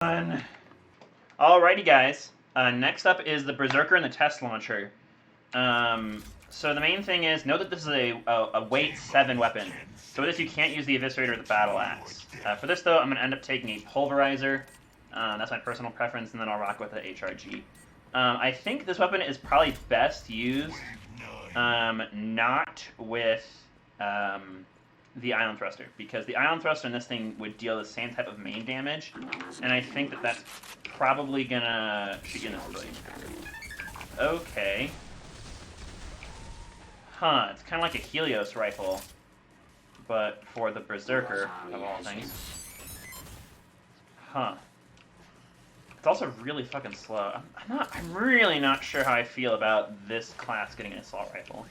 Alrighty, guys. Next up is the Berserker and the Test Launcher. So the main thing is, note that this is a weight 7 weapon. So with this, you can't use the Eviscerator or the Battle Axe. For this, though, I'm going to end up taking a Pulverizer. That's my personal preference, and then I'll rock with the HRG. I think this weapon is probably best used not with the Ion Thruster, because the Ion Thruster in this thing would deal the same type of main damage, and I think that that's probably gonna shoot you in the civilian. Okay. Huh, it's kind of like a Helios rifle, but for the Berserker, of all things. Huh. It's also really fucking slow. I'm really not sure how I feel about this class getting an assault rifle.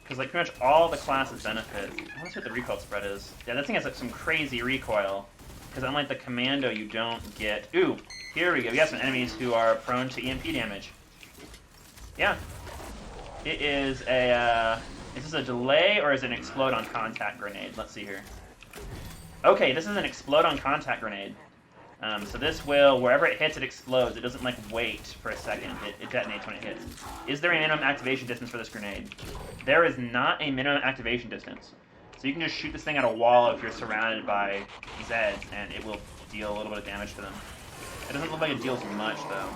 Because, like, pretty much all the classes benefit. I want to see what the recoil spread is. Yeah, that thing has, like, some crazy recoil. Because unlike the Commando, you don't get... Ooh, here we go. We have some enemies who are prone to EMP damage. Yeah. It is a, is this a delay or is it an explode on contact grenade? Let's see here. Okay, this is an explode on contact grenade. So this will, wherever it hits, it explodes. It doesn't, like, wait for a second. It detonates when it hits. Is there a minimum activation distance for this grenade? There is not a minimum activation distance. So you can just shoot this thing at a wall if you're surrounded by Zeds, and it will deal a little bit of damage to them. It doesn't look like it deals much, though.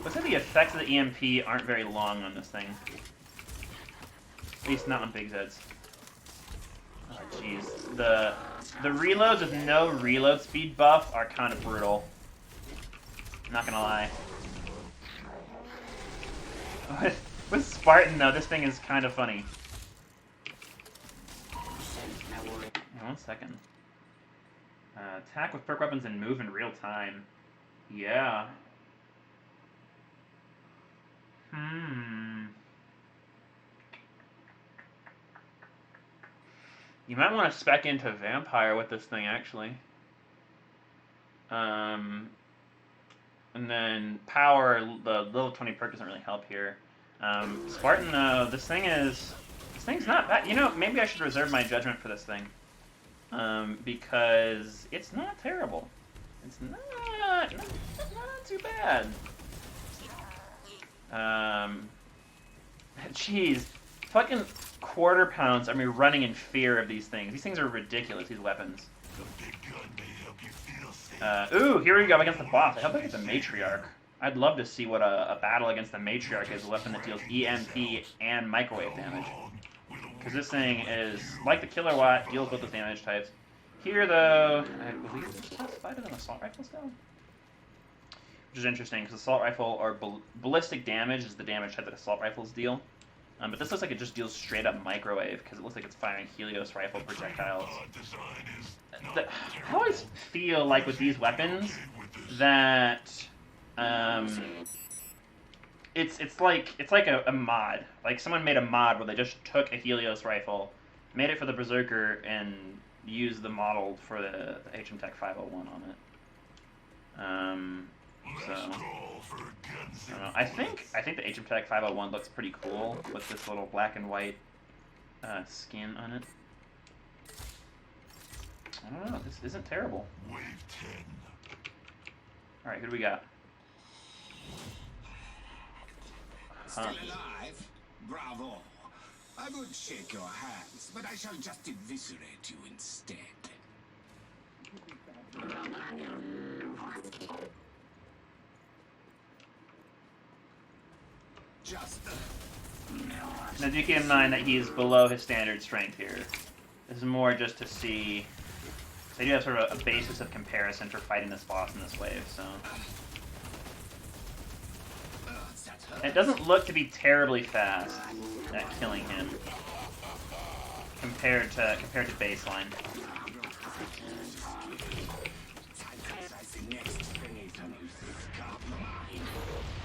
Looks like the effects of the EMP aren't very long on this thing. At least not on big Zeds. Oh, jeez. The reloads with no reload speed buff are kind of brutal. Not gonna lie. With Spartan, though, this thing is kind of funny. Yeah, 1 second. Attack with perk weapons and move in real time. Yeah. You might want to spec into Vampire with this thing, actually. And then Power, the level 20 perk doesn't really help here. Spartan, though, this thing's not bad. You know, maybe I should reserve my judgment for this thing. Because it's not terrible. It's not too bad. Jeez, fucking quarter pounds. I mean, running in fear of these things. These things are ridiculous. These weapons. Ooh, here we go against the boss. I hope I get the Matriarch. I'd love to see what a battle against the Matriarch is. A weapon that deals EMP and microwave damage. Because this thing is like the Kilowatt, deals both those damage types. Here, though, I believe it's classified as an assault rifle still. Which is interesting, because assault rifle, or ballistic damage is the damage type that assault rifles deal. But this looks like it just deals straight up microwave, because it looks like it's firing Helios rifle projectiles. I always feel like with these weapons that it's like a mod. Like someone made a mod where they just took a Helios rifle, made it for the Berserker, and used the model for the HM Tech 501 on it. So, I don't know. I think the HM Tech 501 looks pretty cool with this little black and white skin on it. I don't know. This isn't terrible. All right, who do we got? Still alive? Bravo. I would shake your hands, but I shall just eviscerate you instead. Now do keep in mind that he's below his standard strength here. This is more just to see... They do have sort of a basis of comparison for fighting this boss in this wave, so... It doesn't look to be terribly fast at killing him compared to baseline.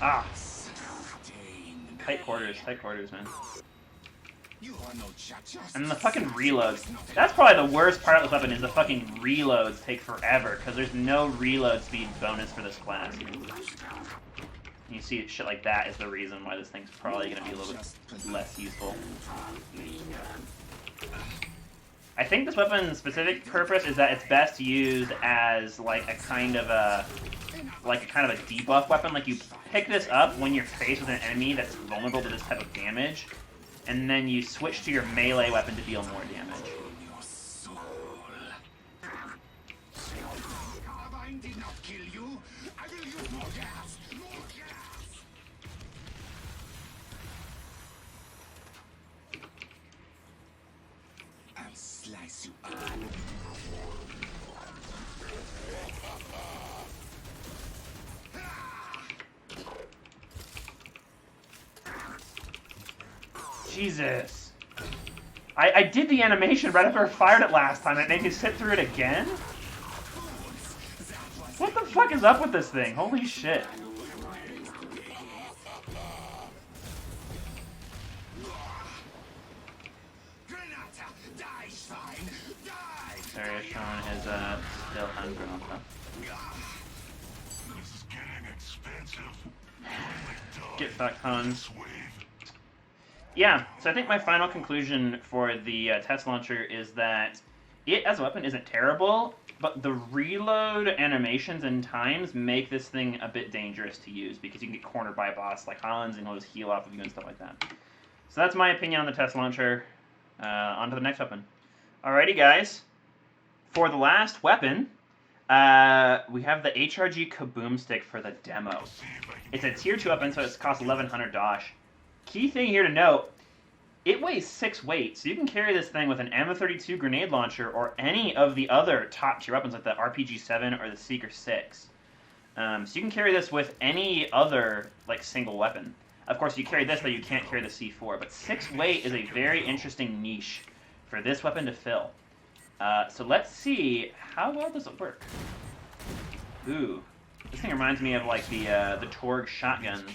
Ah! Tight quarters, man. You are no cha-chas. And the fucking reloads. That's probably the worst part of this weapon is the fucking reloads take forever, because there's no reload speed bonus for this class. You see shit like that is the reason why this thing's probably going to be a little bit less useful. I think this weapon's specific purpose is that it's best used as like a kind of a debuff weapon. Like you pick this up when you're faced with an enemy that's vulnerable to this type of damage, and then you switch to your melee weapon to deal more damage. Carbine did not kill you. I will use more gas. More gas. I'll slice you up. Jesus. I did the animation right after I fired it last time, and it made me sit through it again? What the fuck is up with this thing? Holy shit. Sorry, Sean is still hungry on top. This is getting expensive. Get fucked, Hans. Yeah, so I think my final conclusion for the test launcher is that it as a weapon isn't terrible, but the reload animations and times make this thing a bit dangerous to use because you can get cornered by a boss like Hans and he'll just heal off of you and stuff like that. So that's my opinion on the test launcher. On to the next weapon. Alrighty, guys. For the last weapon, we have the HRG Kaboom Stick for the demo. It's a tier 2 weapon, so it costs 1100 dosh. Key thing here to note, it weighs 6 weight, so you can carry this thing with an M32 grenade launcher or any of the other top tier weapons like the RPG-7 or the Seeker 6. So you can carry this with any other like single weapon. Of course, you carry this, though you can't carry the C4, but 6 weight is a very interesting niche for this weapon to fill. So let's see, how well does it work? Ooh, this thing reminds me of like the Torg shotguns.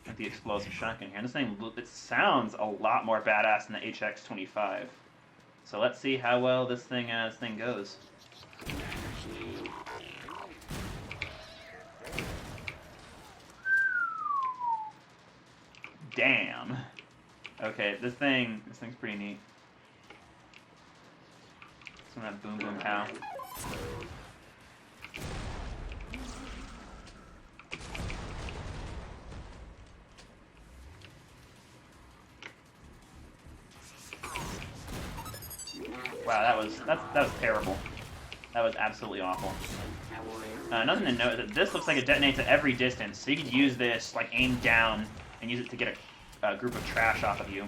Like the explosive shotgun here. And this thing, it sounds a lot more badass than the HX25. So let's see how well this thing goes. Damn. Okay, this thing's pretty neat. Some of that boom boom pow. Wow, that was terrible. That was absolutely awful. Nothing to note is that this looks like it detonates at every distance, so you could use this like aim down and use it to get a group of trash off of you.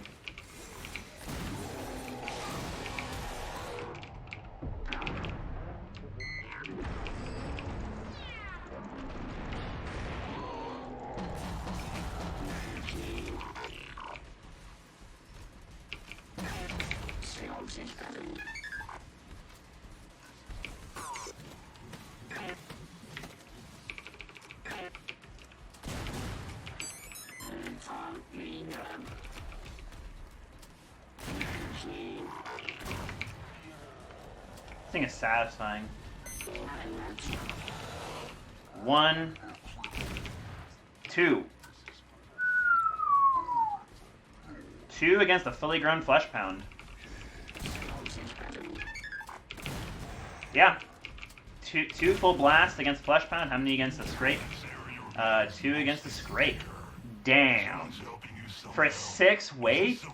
This thing is satisfying. 1, 2. 2 against a fully grown flesh pound. Yeah. 2 full blasts against flesh pound. How many against the scrape? 2 against the scrape. Damn. For a 6 weight?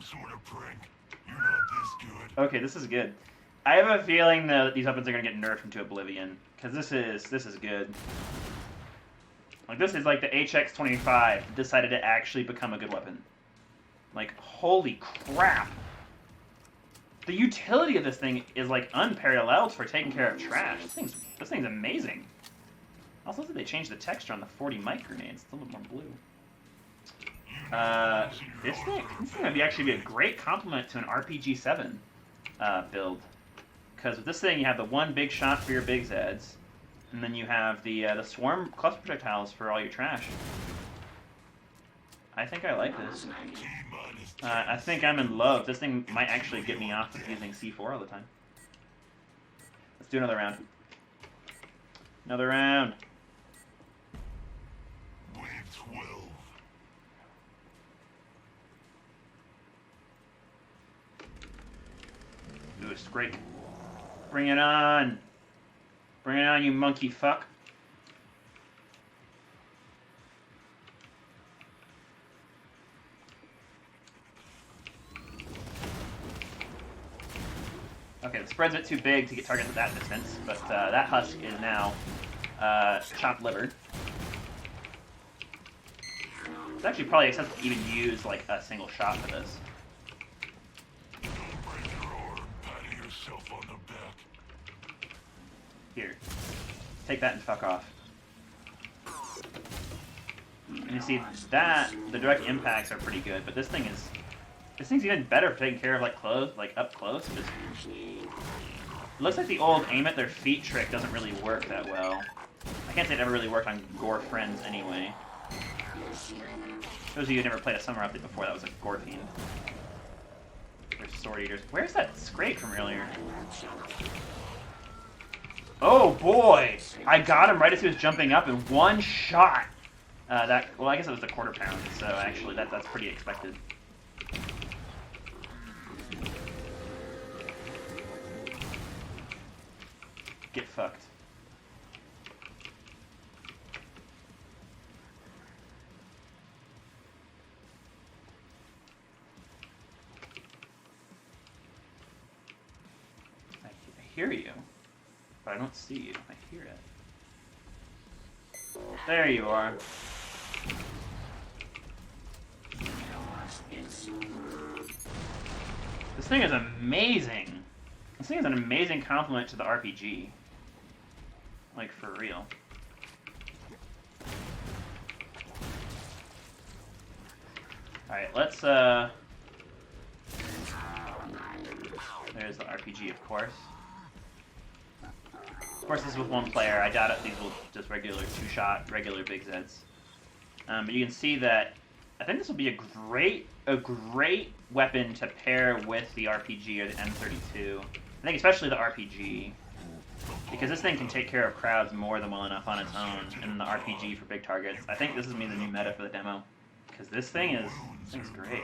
Okay, this is good. I have a feeling that these weapons are gonna get nerfed into oblivion, because this is good. Like this is like the HX25 decided to actually become a good weapon. Like holy crap! The utility of this thing is like unparalleled for taking care of trash. This thing's amazing. Also, they changed the texture on the 40 mic grenades. It's a little more blue. This thing would actually be a great complement to an RPG-7 build. Because with this thing, you have the one big shot for your big Zeds, and then you have the swarm cluster projectiles for all your trash. I think I like this. minus I think I'm in love. This thing might actually get me off of using C4 all the time. Let's do another round. Another round. wave 12. Ooh, scrape. Bring it on. Bring it on, you monkey fuck. Okay, the spread's a bit too big to get targets at that distance, but that husk is now chopped liver. It's actually probably acceptable to even use like a single shot for this. Don't break your arm, patting yourself on the back. Here, take that and fuck off. And you see that the direct impacts are pretty good, but this thing's even better for taking care of like up close. It looks like the old aim at their feet trick doesn't really work that well. I can't say it ever really worked on Gore friends anyway. Those of you who never played a summer update before, that was a Gore fiend. Or sword eaters. Where's that scrape from earlier? Oh boy! I got him right as he was jumping up in one shot. Well, I guess it was a quarter pound, so actually that's pretty expected. Get fucked. I hear you, but I don't see you. I hear it. There you are. This thing is amazing. This thing is an amazing compliment to the RPG. Like, for real. Alright, let's, there's the RPG, of course. Of course, this is with one player. I doubt it. These will just regular two-shot, regular Big Zeds. But you can see that I think this will be a great weapon to pair with the RPG or the M32. I think especially the RPG, because this thing can take care of crowds more than well enough on its own, and the RPG for big targets. I think this is gonna be the new meta for the demo, because this thing's great.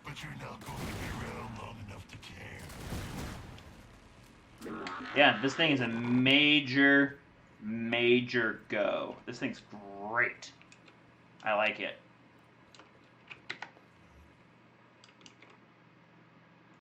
But you're not going to be around long enough to care. Yeah, this thing is a major go. This thing's great. I like it.